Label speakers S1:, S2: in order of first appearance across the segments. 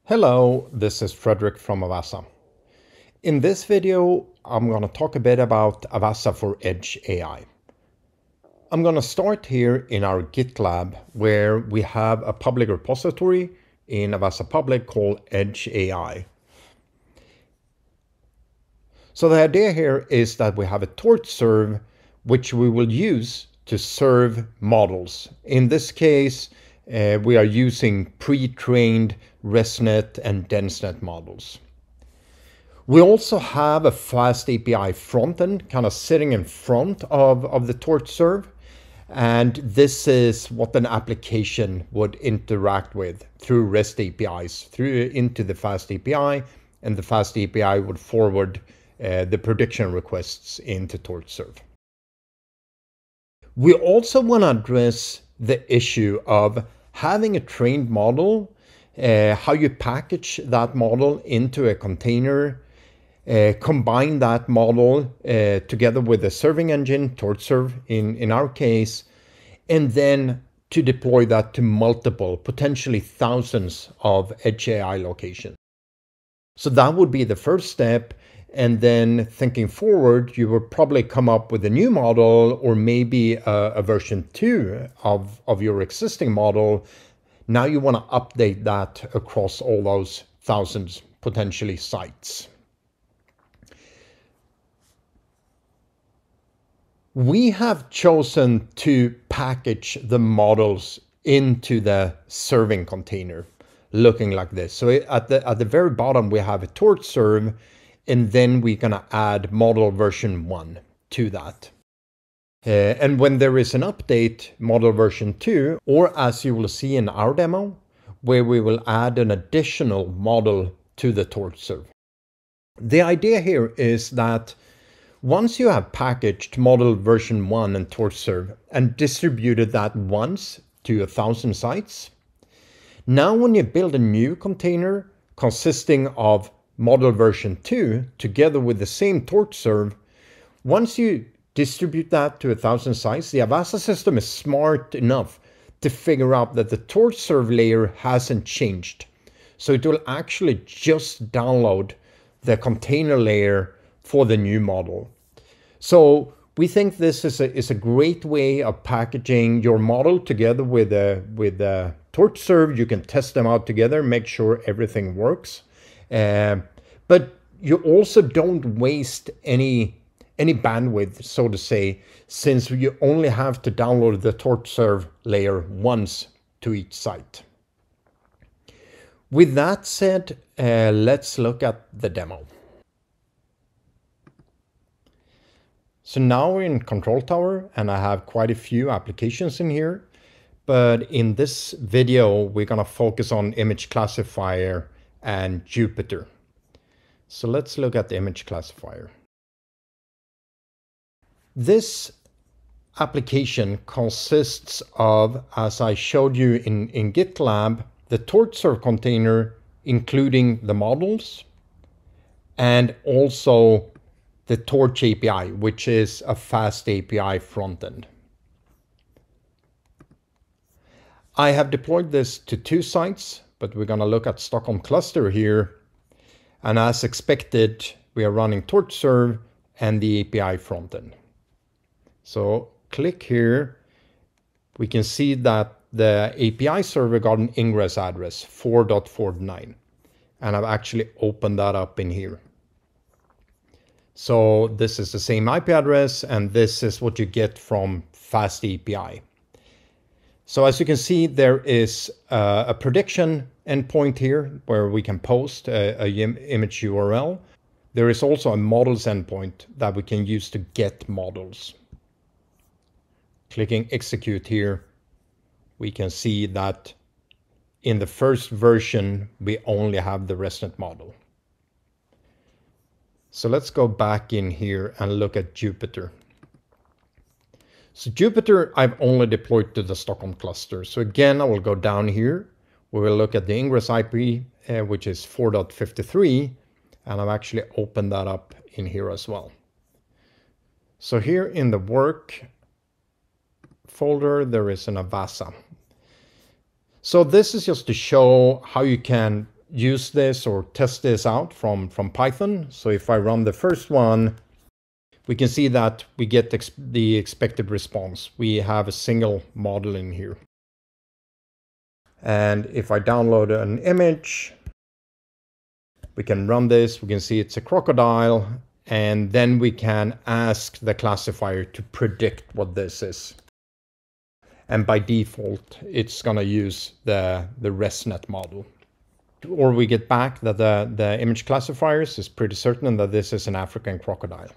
S1: Hello, this is Frederick from Avassa. In this video, I'm going to talk a bit about Avassa for Edge AI. I'm going to start here in our GitLab where we have a public repository in Avassa Public called Edge AI. So the idea here is that we have a torch serve which we will use to serve models. In this case, we are using pre-trained ResNet and DenseNet models. We also have a fast API frontend kind of sitting in front of the torch serve. And this is what an application would interact with through REST APIs into the fast API, and the fast API would forward the prediction requests into torch serve. We also want to address the issue of having a trained model, how you package that model into a container, combine that model together with a serving engine, TorchServe in our case, and then to deploy that to multiple, potentially thousands of Edge AI locations. So that would be the first step. And then thinking forward, you will probably come up with a new model or maybe a version 2 of your existing model. Now you want to update that across all those thousands, potentially, sites. We have chosen to package the models into the serving container looking like this. So at the very bottom, we have a torch serve, and then we're going to add model version 1 to that. And when there is an update, model version 2, or as you will see in our demo, where we will add an additional model to the torch serve. The idea here is that once you have packaged model version 1 and torch serve and distributed that once to 1,000 sites, now when you build a new container consisting of model version 2 together with the same torch serve, once you distribute that to 1,000 sites, the Avassa system is smart enough to figure out that the torch serve layer hasn't changed. So it will actually just download the container layer for the new model. So we think this is a great way of packaging your model together with a torch serve. You can test them out together, make sure everything works. But you also don't waste any bandwidth, so to say, since you only have to download the torch serve layer once to each site. With that said, let's look at the demo. So now we're in Control Tower, and I have quite a few applications in here. But in this video, we're going to focus on Image Classifier and Jupyter. So let's look at the Image Classifier. This application consists of, as I showed you in GitLab, the TorchServe container, including the models, and also the Torch API, which is a fast API frontend. I have deployed this to 2 sites, but we're going to look at Stockholm cluster here. And as expected, we are running TorchServe and the API frontend. So click here. We can see that the API server got an ingress address 4.49. And I've actually opened that up in here. So this is the same IP address, and this is what you get from Fast API. So as you can see, there is a prediction endpoint here where we can post a image URL. There is also a models endpoint that we can use to get models. Clicking execute here, we can see that in the first version, we only have the ResNet model. So let's go back in here and look at Jupyter. So Jupyter, I've only deployed to the Stockholm cluster. So again, I will go down here. We will look at the ingress IP, which is 4.53. And I've actually opened that up in here as well. So here in the work folder, there is an Avassa. So this is just to show how you can use this or test this out from Python. So if I run the first one, we can see that we get the expected response. We have a single model in here. And if I download an image, we can run this. We can see it's a crocodile. And then we can ask the classifier to predict what this is. And by default, it's going to use the ResNet model. Or we get back that the image classifiers is pretty certain that this is an African crocodile.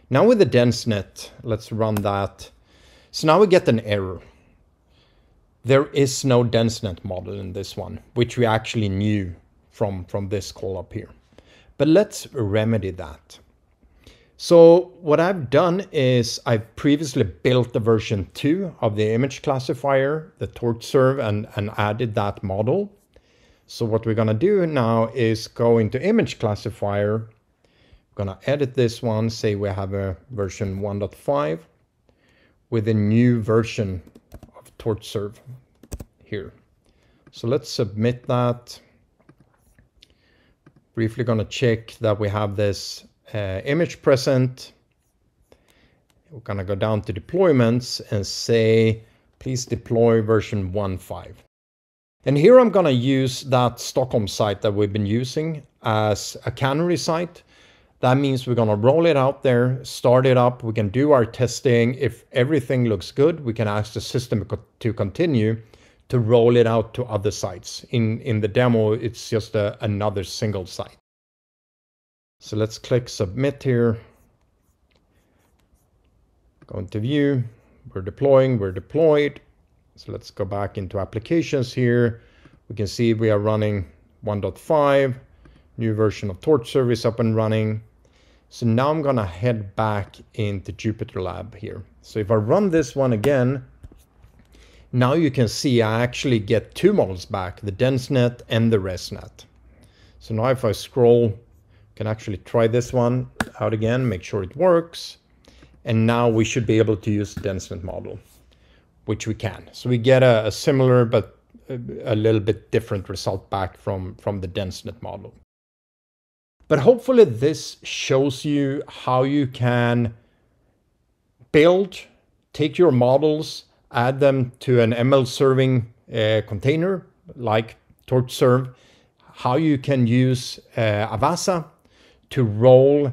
S1: Now with the DenseNet, let's run that. So now we get an error. There is no DenseNet model in this one, which we actually knew from this call up here. But let's remedy that. So what I've done is I've previously built the version 2 of the image classifier, the TorchServe, and added that model. So what we're going to do now is go into image classifier. I'm going to edit this one, say we have a version 1.5 with a new version of TorchServe here. So let's submit that. Briefly going to check that we have this image present. We're going to go down to deployments and say, please deploy version 1.5. And here I'm going to use that Stockholm site that we've been using as a canary site. That means we're going to roll it out there, start it up. We can do our testing. If everything looks good, we can ask the system to continue to roll it out to other sites. In the demo, it's just another single site. So let's click submit here. Go into view. We're deploying, we're deployed. So let's go back into applications here. We can see we are running 1.5, new version of TorchServe is up and running. So now I'm going to head back into Jupyter Lab here. So if I run this one again, now you can see I actually get two models back, the DenseNet and the ResNet. So now if I scroll, I can actually try this one out again, make sure it works. And now we should be able to use the DenseNet model, which we can. So we get a similar but a little bit different result back from the DenseNet model. But hopefully this shows you how you can build, take your models, add them to an ML serving container like TorchServe, how you can use Avassa to roll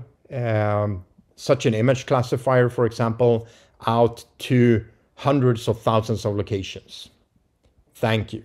S1: such an image classifier, for example, out to hundreds of thousands of locations. Thank you.